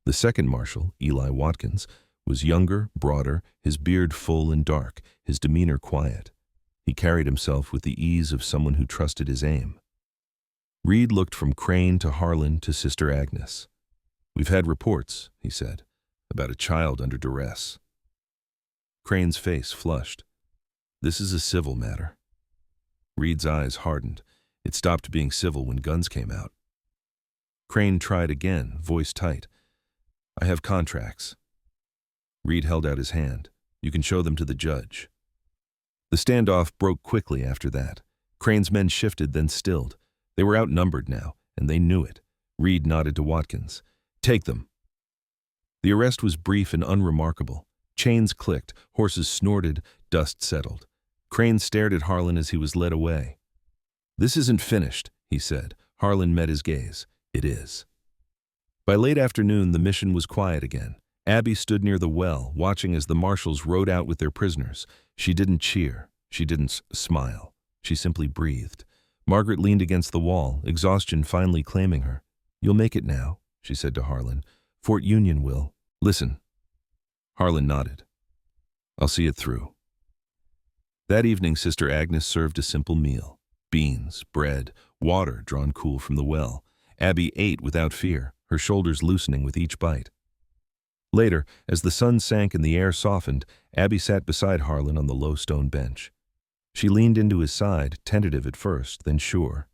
The second marshal, Eli Watkins, was younger, broader, his beard full and dark, his demeanor quiet. He carried himself with the ease of someone who trusted his aim. Reed looked from Crane to Harlan to Sister Agnes. "We've had reports," he said, "about a child under duress." Crane's face flushed. "This is a civil matter." Reed's eyes hardened. It stopped being civil when guns came out. Crane tried again, voice tight. "I have contracts." Reed held out his hand. "You can show them to the judge." The standoff broke quickly after that. Crane's men shifted, then stilled. They were outnumbered now, and they knew it. Reed nodded to Watkins. "Take them." The arrest was brief and unremarkable. Chains clicked, horses snorted, dust settled. Crane stared at Harlan as he was led away. "This isn't finished," he said. Harlan met his gaze. "It is." By late afternoon, the mission was quiet again. Abby stood near the well, watching as the marshals rode out with their prisoners. She didn't cheer. She didn't smile. She simply breathed. Margaret leaned against the wall, exhaustion finally claiming her. "You'll make it now," she said to Harlan. "Fort Union will. Listen." Harlan nodded. "I'll see it through." That evening, Sister Agnes served a simple meal. Beans, bread, water drawn cool from the well. Abby ate without fear, her shoulders loosening with each bite. Later, as the sun sank and the air softened, Abby sat beside Harlan on the low stone bench. She leaned into his side, tentative at first, then sure.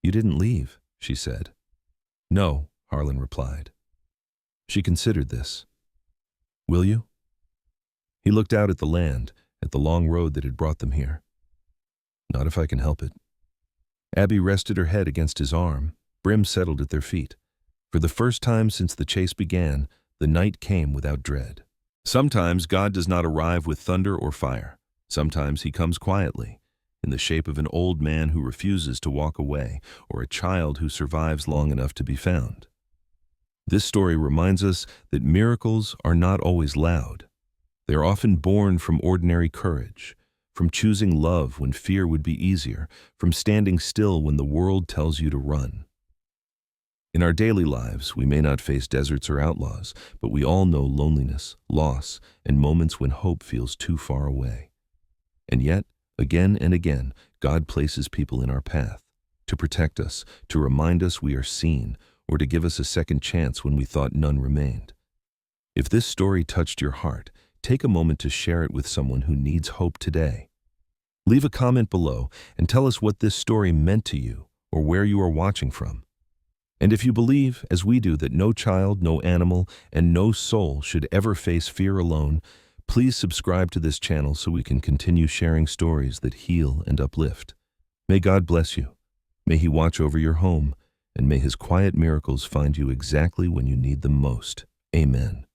"You didn't leave," she said. "No," Harlan replied. She considered this. "Will you?" He looked out at the land, at the long road that had brought them here. "Not if I can help it." Abby rested her head against his arm. Brim settled at their feet. For the first time since the chase began, the night came without dread. Sometimes God does not arrive with thunder or fire. Sometimes he comes quietly, in the shape of an old man who refuses to walk away, or a child who survives long enough to be found. This story reminds us that miracles are not always loud. They are often born from ordinary courage, from choosing love when fear would be easier, from standing still when the world tells you to run. In our daily lives, we may not face deserts or outlaws, but we all know loneliness, loss, and moments when hope feels too far away. And yet, again and again, God places people in our path, to protect us, to remind us we are seen, or to give us a second chance when we thought none remained. If this story touched your heart, take a moment to share it with someone who needs hope today. Leave a comment below and tell us what this story meant to you or where you are watching from. And if you believe, as we do, that no child, no animal, and no soul should ever face fear alone, please subscribe to this channel so we can continue sharing stories that heal and uplift. May God bless you. May He watch over your home, and may His quiet miracles find you exactly when you need them most. Amen.